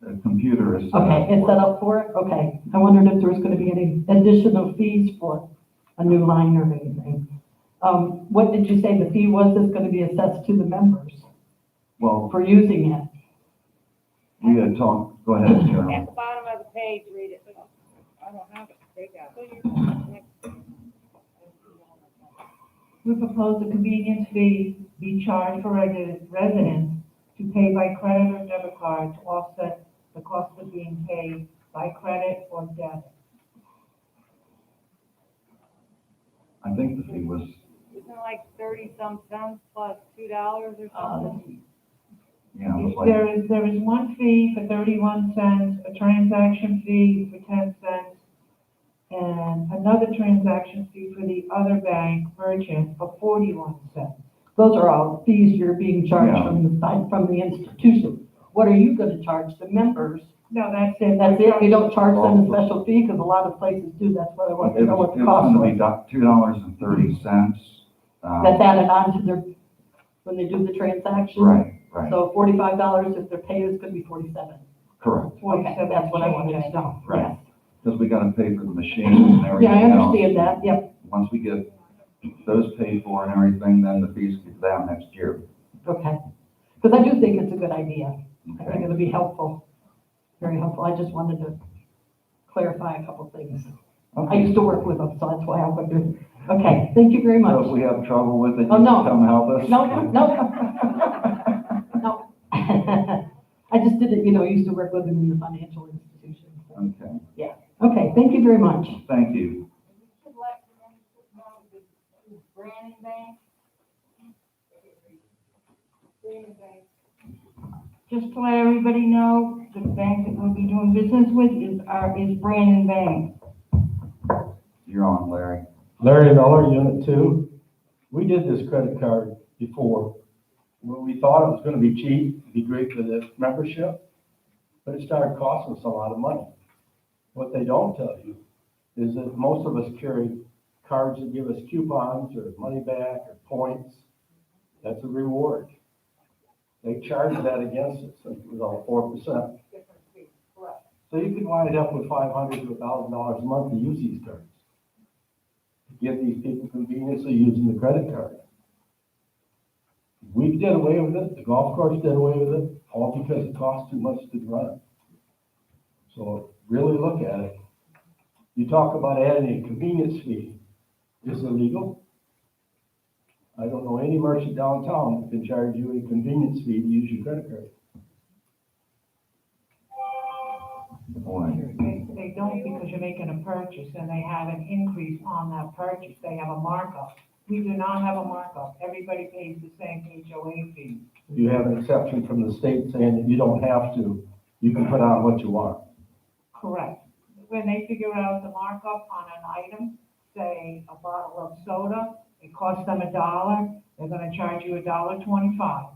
The computer is set Okay, up it's for set it. up for it? Okay. I wondered if there was gonna be any additional fees for a new line or anything. What did you say the fee was that's gonna be assessed to the members Well, for using it? we had talked, go ahead, At Sharon. the bottom of the page, read it. I don't have it, take out. We propose a convenience fee be charged for residents to pay by credit or debit card to offset the cost of being paid by credit or debit. I think the fee was, Isn't it like 30-some cents plus $2 or something? yeah, it was like, There is one fee for 31 cents, a transaction fee for 10 cents, and another transaction fee for the other bank merchant of 41 cents. Those are all fees you're being charged Yeah. from the institution. What are you gonna charge the members? No, that's it. That's it? You don't charge them a special fee? Because a lot of places do. That's what I want to it know was, what it the was cost gonna be was. $2.30. That's added on to their, when they do the transaction? Right, right, So $45 if their pay is gonna be 47. correct, Okay, that's what I wanted to know. right. Because we gotta pay for the machines and everything Yeah, I else. understand that, yep, Once we get those paid for and everything, then the fees get down next year. okay. Because I do think it's a good idea. I think Okay. it'll be helpful, very helpful. I just wanted to clarify a couple things. I used to work with them, so that's why I wondered. Okay, thank you very So if much. we have trouble with it, you Oh, can no. come help us? No, no. I just did it, used to work with them in the financial institution. Okay, Okay, thank you very much. thank you. Brandon Bank. Just to let everybody know, the bank that we'll be doing business with is Brandon Bank. You're on, Larry. Larry Miller, Unit 2. We did this credit card before. Well, we thought it was gonna be cheap, be great for the membership, but it started costing us a lot of money. What they don't tell you is that most of us carry cards that give us coupons or money back or points. That's a reward. They charge that against it, so it was all 4%. So you could wind up with $500 to $1,000 a month to use these cards. To give these people convenience of using the credit card. We did away with it, the golf course did away with it, all because it costs too much to run it. So really look at it. You talk about adding a convenience fee. Is it legal? I don't know any merchant downtown that can charge you a convenience fee to use your credit card. Boy, They don't because you're making a purchase and they have an increase on that purchase. They have a markup. We do not have a markup. Everybody pays the same HOA fee. You have an exception from the state saying that you don't have to, you can put on what you want. Correct. When they figure out the markup on an item, say a bottle of soda, it costs them $1, they're gonna charge you $1.25.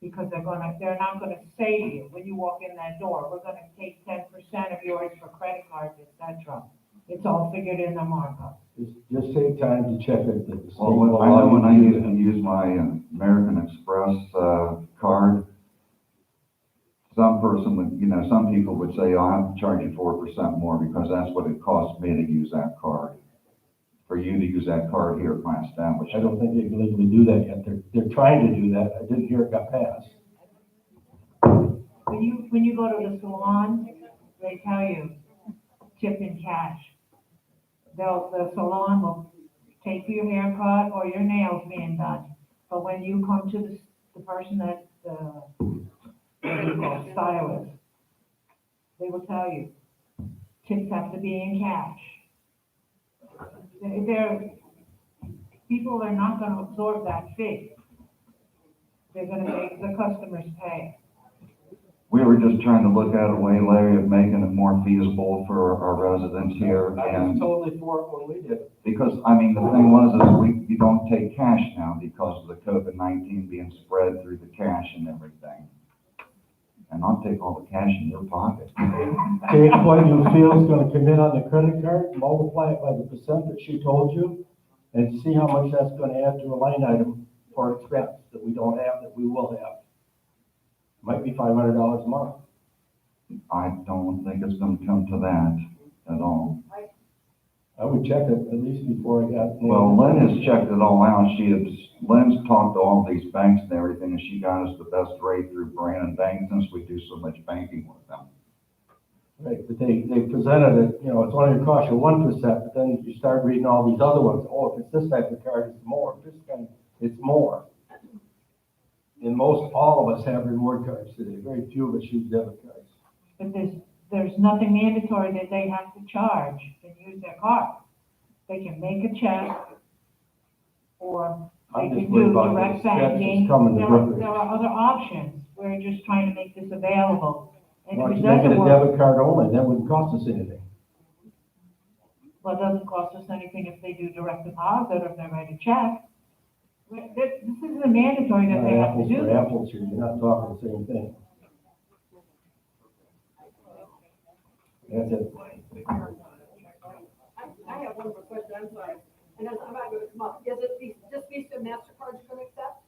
Because they're not gonna say to you, when you walk in that door, we're gonna take 10% of yours for credit cards, et cetera. It's all figured in the markup. Just take time to check it. That the state will well, I allow know you when I to do used that. to use my American Express, card, some person would, some people would say, I'll have to charge you 4% more because that's what it costs me to use that card. For you to use that card here at my I establishment. don't think they can legally do that yet. They're trying to do that. I didn't hear it got passed. When you go to the salon, they tell you, tip in cash. The salon will take your haircut or your nails being done. But when you come to the person that, what do you call it, stylist, they will tell you, tips have to be in cash. People are not gonna absorb that fee. They're gonna make the customers pay. We were just trying to look at a way, Larry, of making it more feasible for our residents here. I was And totally for it when we did it. because, the thing was, is you don't take cash now because of the COVID-19 being spread through the cash and everything. And I'll take all the cash in your pocket. Take what you feel is gonna come in on the credit card, multiply it by the percent that she told you, and see how much that's gonna add to a line item for expense that we don't have, that we will have. Might be $500 a month. I don't think it's gonna come to that at all. I would check it at least before I got. Well, Lynn has checked it all out. Lynn's talked to all these banks and everything, and she got us the best rate through Brandon Bank since we do so much banking with them. Right, but they presented it, you know, it's only gonna cost you 1%, but then you start reading all these other ones. Oh, if it's this type of card, it's more. If this kind, it's more. And all of us have reward cards today. Very few of us use debit cards. But there's nothing mandatory that they have to charge and use their card. They can make a check, or they I'm just can worried do about direct the expenses banking. coming to There Brookridge. are other options. We're just trying to make this available. And Why if don't it you make it doesn't a work, debit card only? That wouldn't cost us anything. well, it doesn't cost us anything if they do direct deposit or if they write a check. This isn't a mandatory that they have to Apples do. for apples here. You're not talking the same thing. That's it. I have one more question, I'm sorry, and I'm not gonna come up, is it just Visa and MasterCard you're gonna accept?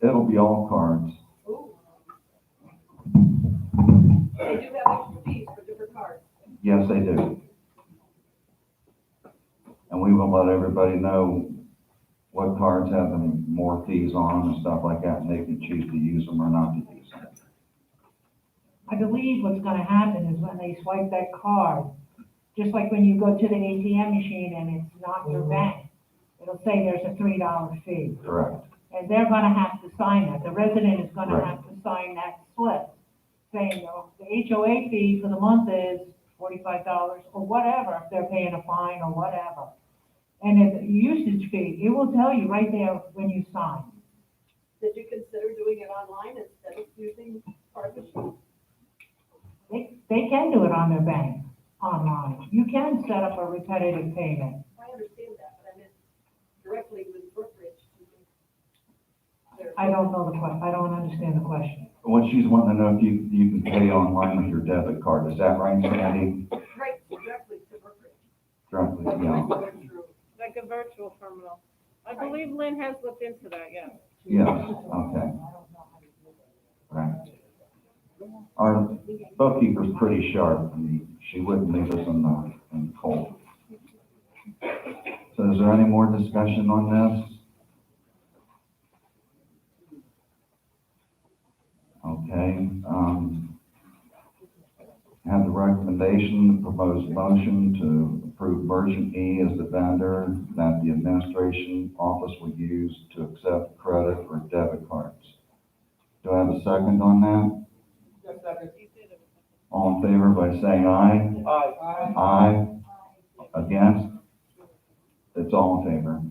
It'll be all cards. Ooh. They do have extra fees for different cards. Yes, they do. And we will let everybody know what cards have them more fees on them and stuff like that, and they can choose to use them or not to use them. I believe what's gonna happen is when they swipe that card, just like when you go to the ATM machine and it's not your bank, it'll say there's a $3 fee. Correct. And they're gonna have to sign that. The resident is gonna Right. have to sign that slip saying, oh, the HOA fee for the month is $45 or whatever, if they're paying a fine or whatever. And if the usage fee, it will tell you right there when you sign. Did you consider doing it online instead of using card machine? They can do it on their bank, online. You can set up a repetitive payment. I understand that, but I meant directly with Brookridge. I don't know I don't understand the question. What she's wanting to know if you can pay online with your debit card. Is that right, Sandy? Right, directly to Brookridge. Directly, yeah. Like a virtual terminal. I believe Lynn has looked into that, yes. Yes, okay. Right. Our bookkeeper's pretty sharp, and she wouldn't leave us in the cold. So is there any more discussion on this? Okay, have the recommendation, the proposed motion to approve version E as the vendor that the administration office will use to accept credit or debit cards. Do I have a second on that? Yes, second. All in favor by saying aye? Aye. Aye. Against? It's all in favor.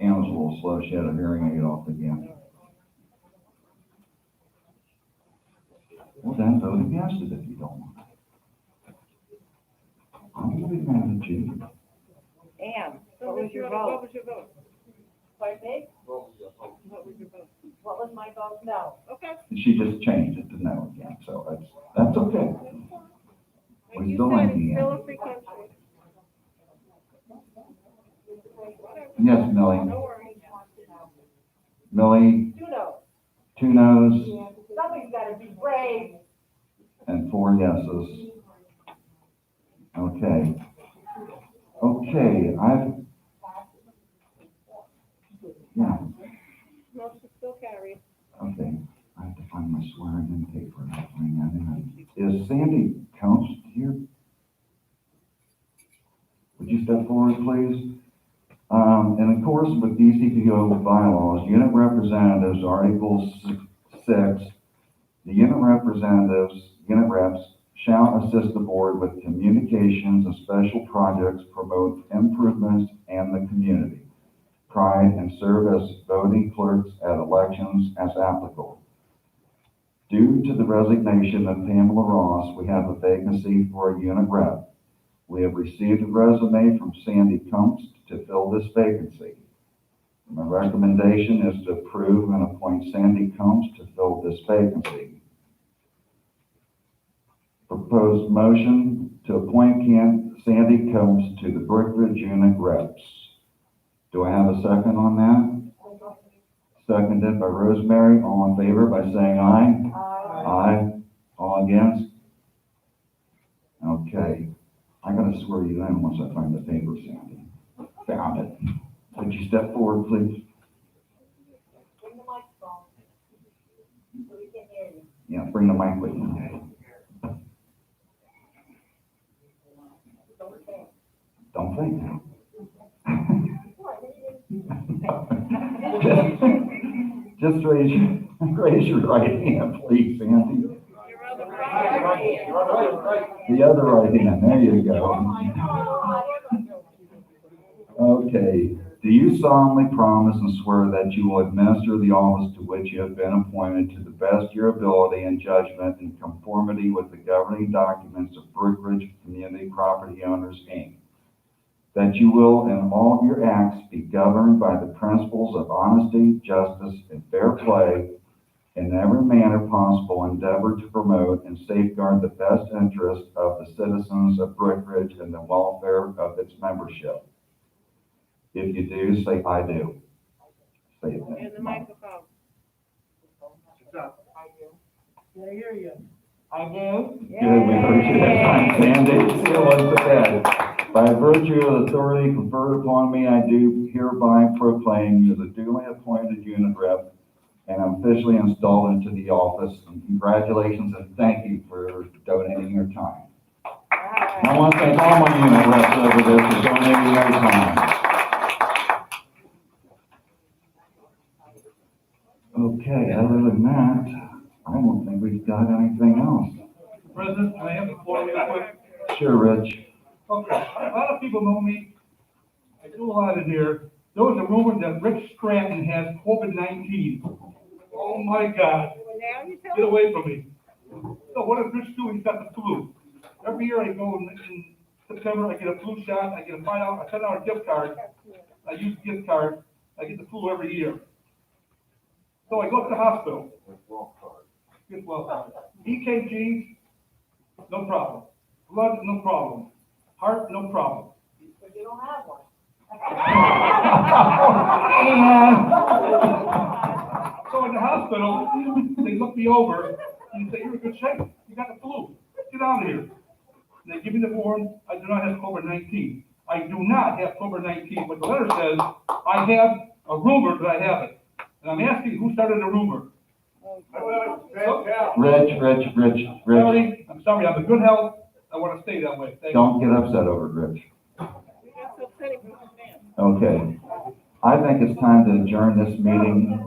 Ann was a little slow, she had a hearing aid off again. Well, then vote against it if you don't want it. I won't be mad at you. Ann, What what was was your your vote? What was your vote? Pardon me? What was your vote? What was my vote? No. Okay. She just changed it to no again, so that's okay. Like We you still said, like it's the still Ann. a free country. Yes, Millie. No worries. Millie, You know, two noes somebody's gotta be brave. and 4 yeses. Okay. Okay, yeah, Motion still carries. okay. I have to find my swearing in paper. I'll bring that in. Is Sandy Counts here? Would you step forward, please? In accordance with DCPO bylaws, unit representatives, Article 6, the unit reps shall assist the board with communications and special projects, promote improvements in the community, pride, and serve as voting clerks at elections as applicable. Due to the resignation of Pamela Ross, we have a vacancy for a unit rep. We have received a resume from Sandy Combs to fill this vacancy. My recommendation is to approve and appoint Sandy Combs to fill this vacancy. Proposed motion to appoint Sandy Combs to the Brookridge unit reps. Do I have a second on that? Seconded by Rosemary. All in favor by saying aye? Aye. All against? Okay, I gotta swear you in once I find the paper, Sandy. Found it. Would you step forward, please? Bring the microphone, so we can hear you. Yeah, bring the mic with you. Don't think now. Just raise your right hand, please, Sandy. Your other right. The other right hand, there you go. Okay, do you solemnly promise and swear that you will administer the office to which you have been appointed to the best of your ability and judgment in conformity with the governing documents of Brookridge Community Property Owners, Inc.? That you will in all your acts be governed by the principles of honesty, justice, and fair play, in every manner possible endeavor to promote and safeguard the best interests of the citizens of Brookridge and the welfare of its membership. If you do, say I do. Say it. In the microphone. I hear you. I do. Good, we heard you that time, Sandy. Seal us to bed. By virtue of the authority conferred upon me, I do hereby proclaim you as a duly appointed unit rep and officially installed into the office. And congratulations and thank you for donating your time. And I want to thank all my unit reps over there for donating their time. Okay, other than that, I don't think we've got anything else. President, can I have the floor real quick? Sure, Rich. Okay, a lot of people know me. I do a lot in here. There was a rumor that Rick Stratton has COVID-19. Oh my God. Now you tell Get away from me. So what does Rich do? He's got the flu. Every year I go in September, I get a flu shot, I get a $10 gift card. I use the gift card. I get the flu every year. So I go to the hospital. Get well card. EKG, no problem. Blood, no problem. Heart, no problem. But you don't have one. So in the hospital, they look me over and say, "You're in good shape. You got the flu. Get out of here." And they give me the form. I do not have COVID-19. I do not have COVID-19, but the letter says I have a rumor that I have it. And I'm asking who started the rumor. Rich. Sorry, I'm sorry. I'm in good health. I want to stay that way. Thank you. Don't get upset over it, Rich. Okay. I think it's time to adjourn this meeting.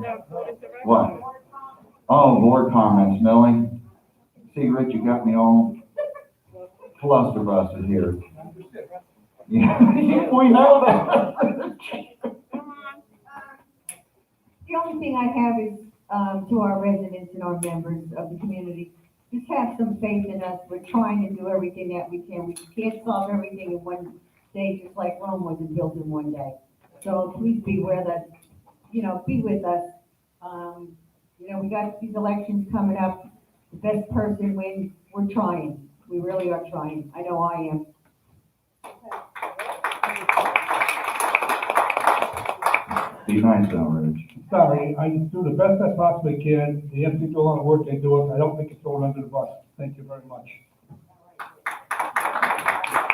What? Oh, board comments, Millie. See, Rich, you got me all flusterbusted here. Yeah, we know that. The only thing I have is, to our residents and our members of the community, just have some faith in us. We're trying to do everything that we can. We can't solve everything in one day, just like Rome wasn't built in one day. So please be with us, be with us. We got these elections coming up. The best person wins. We're trying. We really are trying. I know I am. Be nice now, Rich. Sorry, I do the best I possibly can. The MC do a lot of work, they do it. I don't think it's thrown under the bus. Thank you very much.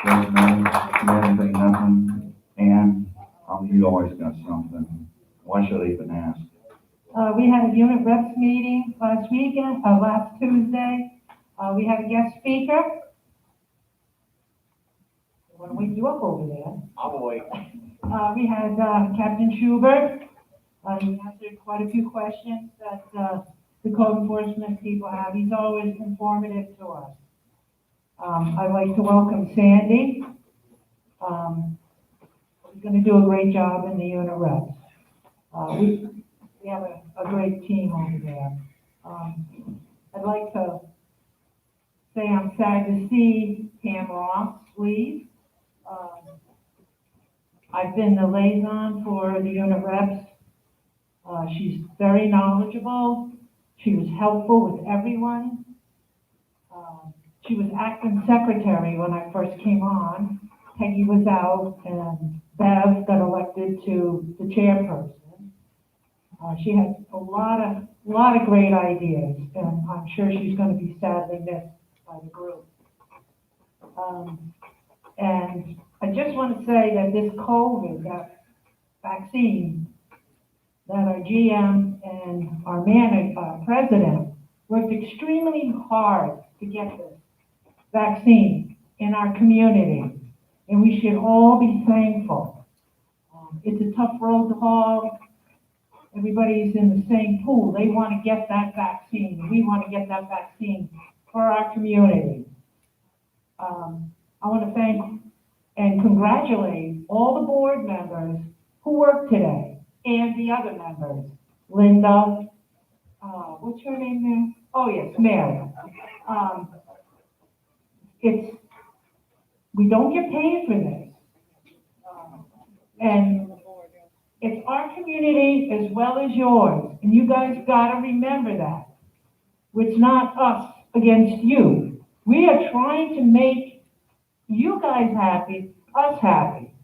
Anything, nothing? Ann, you always got something. Why should I even ask? We had a unit reps meeting last Tuesday. We had a guest speaker. I want to wake you up over there. I'm awake. We had Captain Schubert. He answered quite a few questions that the code enforcement people have. He's always informative to us. I'd like to welcome Sandy. He's going to do a great job in the unit reps. We have a great team over there. I'd like to say I'm sad to see Pam Ross leave. I've been the liaison for the unit reps. She's very knowledgeable. She was helpful with everyone. She was acting secretary when I first came on. Peggy was out and Bev got elected to the chairperson. She had a lot of great ideas, and I'm sure she's going to be sadly missed by the group. And I just want to say that this COVID, that vaccine, that our GM and our president worked extremely hard to get this vaccine in our community, and we should all be thankful. It's a tough road to haul. Everybody's in the same pool. They want to get that vaccine, and we want to get that vaccine for our community. I want to thank and congratulate all the board members who worked today, and the other members, Linda, what's her name there? Oh, yes, Mary. We don't get paid for this. And it's our community as well as yours, and you guys gotta remember that. It's not us against you. We are trying to make you guys happy, us happy.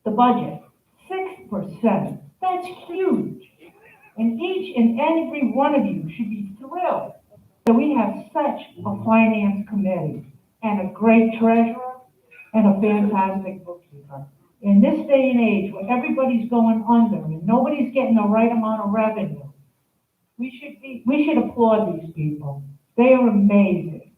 The budget, 6%, that's huge. And each and every one of you should be thrilled that we have such a finance committee and a great treasurer and a fantastic bookkeeper. In this day and age where everybody's going under and nobody's getting the right amount of revenue, we should applaud these people. They are amazing.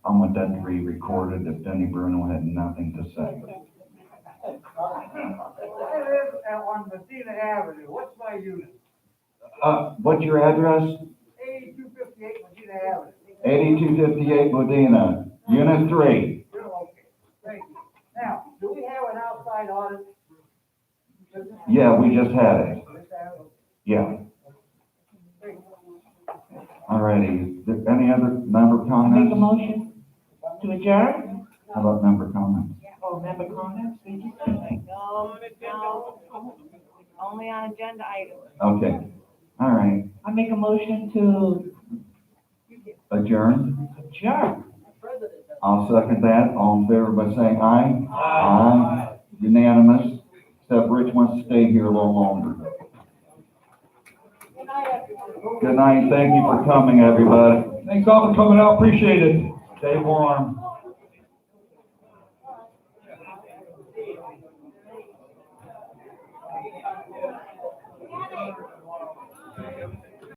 I want that to be recorded if Denny Bruno had nothing to say. I live on Messina Avenue. What's my unit? What's your address? 8258 Messina Avenue. 8258 Modena, Unit 3. You're okay. Thank you. Now, do we have an outside audit? Yeah, we just had it. Just have it. Yeah. Thank you. All righty. Any other member I make a comments? motion to adjourn. How about member comments? Oh, member comments, did you say? No, only on agenda items. Okay. All right. I make a motion to Adjourn. adjourn. I'll second that. All in favor by saying aye? Aye. Unanimous. Except Rich wants to stay here a little longer. Good night. Thank you for coming, everybody. Thanks all for coming out, appreciate it. Stay warm.